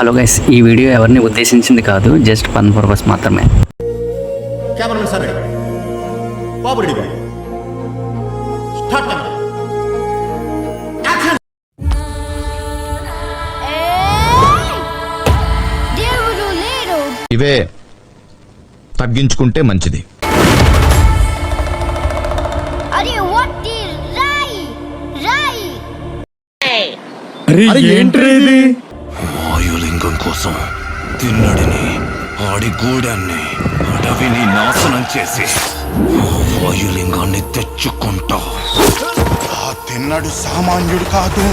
Hello guys, ఈ video ఎవరిని ఉద్దేశించింది కాదు, జస్ట్ ఫన్ పర్పస్ మాత్రమే. కెమెరామెన్ సార్ బాబు రెడీ బాయ్ స్టార్ట్ యాక్షన్. దేవుడు లేడు. ఇవే తగ్గించుకుంటే మంచిది. అరే వట్టి రాయి రాయి. అరే ఏంట్రీ ఇది? వాయులింగం కోసం తిన్నడిని, ఆడి గూడాన్ని, అడవిని నాశనం చేసి వాయులింగాన్ని తెచ్చుకుంటా. ఆ తిన్నడు సామాన్యుడు కాదు.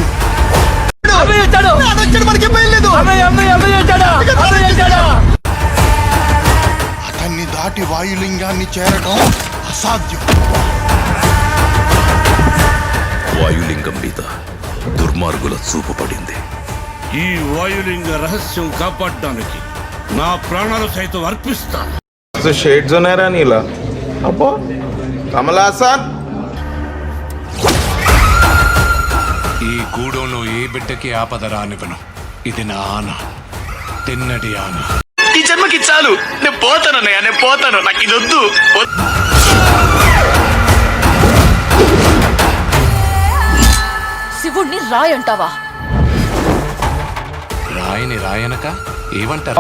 అతన్ని దాటి వాయులింగాన్ని చేరడం అసాధ్యం. వాయులింగం మీద దుర్మార్గుల చూపు పడింది. ఈ వాయులింగ రహస్యం కాపాడడానికి నా ప్రాణాలు సైతం అర్పిస్తాను. शेड्स होणार नीला अप्पो कमला हसन. ఈ గూడెంలో ఏ బిడ్డకి ఆపద రానివ్వను. ఇది నా ఆన, తిన్నడి ఆన. ఈ జన్మకి చాలు, నేను పోతాను అన్నయ్య, నేను పోతాను, నాకు ఇది వద్దు. శివుణ్ణి రాయంటావా? రాయని రాయనక ఏమంటారు?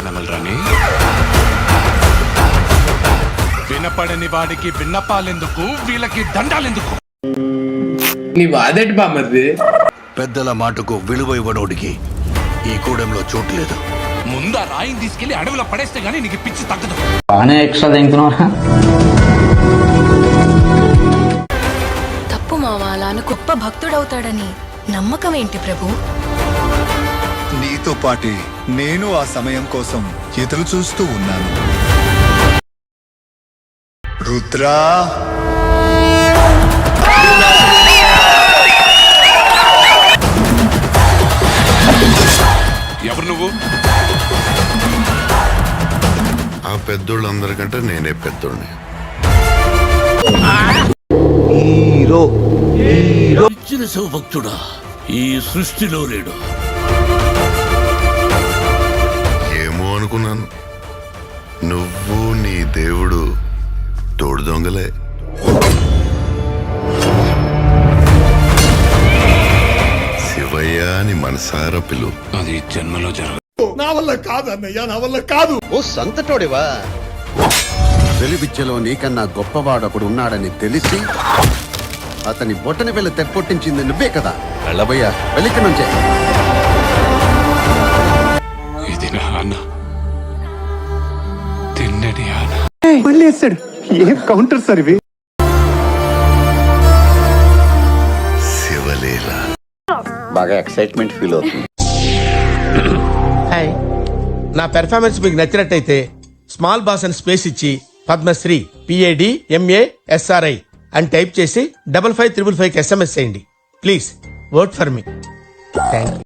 నమలరాని వినపడని వాడికి విన్నపాలెందుకు, వీళ్ళకి దండాలెందుకు? నీ వాదేటి బామ్మది. పెద్దల మాటకు విలువ ఇవ్వనోడికి ఈ కూడెంలో చోటు లేదు. ముందు ఆ రాయిని తీసుకెళ్లి అడవిలో పడేస్తే గానీ నీకు పిచ్చి తగ్గదు. బాగానే ఎక్స్ట్రా తింటున్నావా? తప్పు మావాలను గొప్ప భక్తుడవుతాడని నమ్మకం ఏంటి ప్రభు? నీతో పాటి నేను ఆ సమయం కోసం ఎదురు చూస్తూ ఉన్నాను. రుద్రా, ఎవరు నువ్వు? ఆ పెద్దోళ్ళందరికంటే నేనే పెద్దోళ్ళని. ఇచ్చిన శివభక్తుడా ఈ సృష్టిలో లేడు. ఏమో అనుకున్నాను, నువ్వు నీ దేవుడు తోడు దొంగలే. శివయ్య అని మనసారా పిలు. అది జన్మలో జరగదు. నా వల్ల కాదు అన్నయ్య, నా వల్ల కాదు. ఓ సంతటోడివా? వెలివిద్యలో నీకన్నా గొప్పవాడొకడు ఉన్నాడని తెలిసి అతని బొట్టని వెళ్ళి తెప్పొట్టించింది నువ్వే కదా. వెళ్ళబోయా, వెళ్ళిక నుంచే. ఇది నా ఆన, తిన్నడి ఆన. మళ్ళీ వేస్తాడు. ఏం కౌంటర్ సార్ ఇవి? శివలీల. బాగా ఎక్సైట్మెంట్ ఫీల్ అవుతుంది. హాయ్, నా పెర్ఫార్మెన్స్ మీకు నచ్చినట్టయితే స్మాల్ బాస్ అని స్పేస్ ఇచ్చి పద్మశ్రీ PADMASRI అని టైప్ చేసి 5555 SMS చేయండి. Please vote for me. Thank you.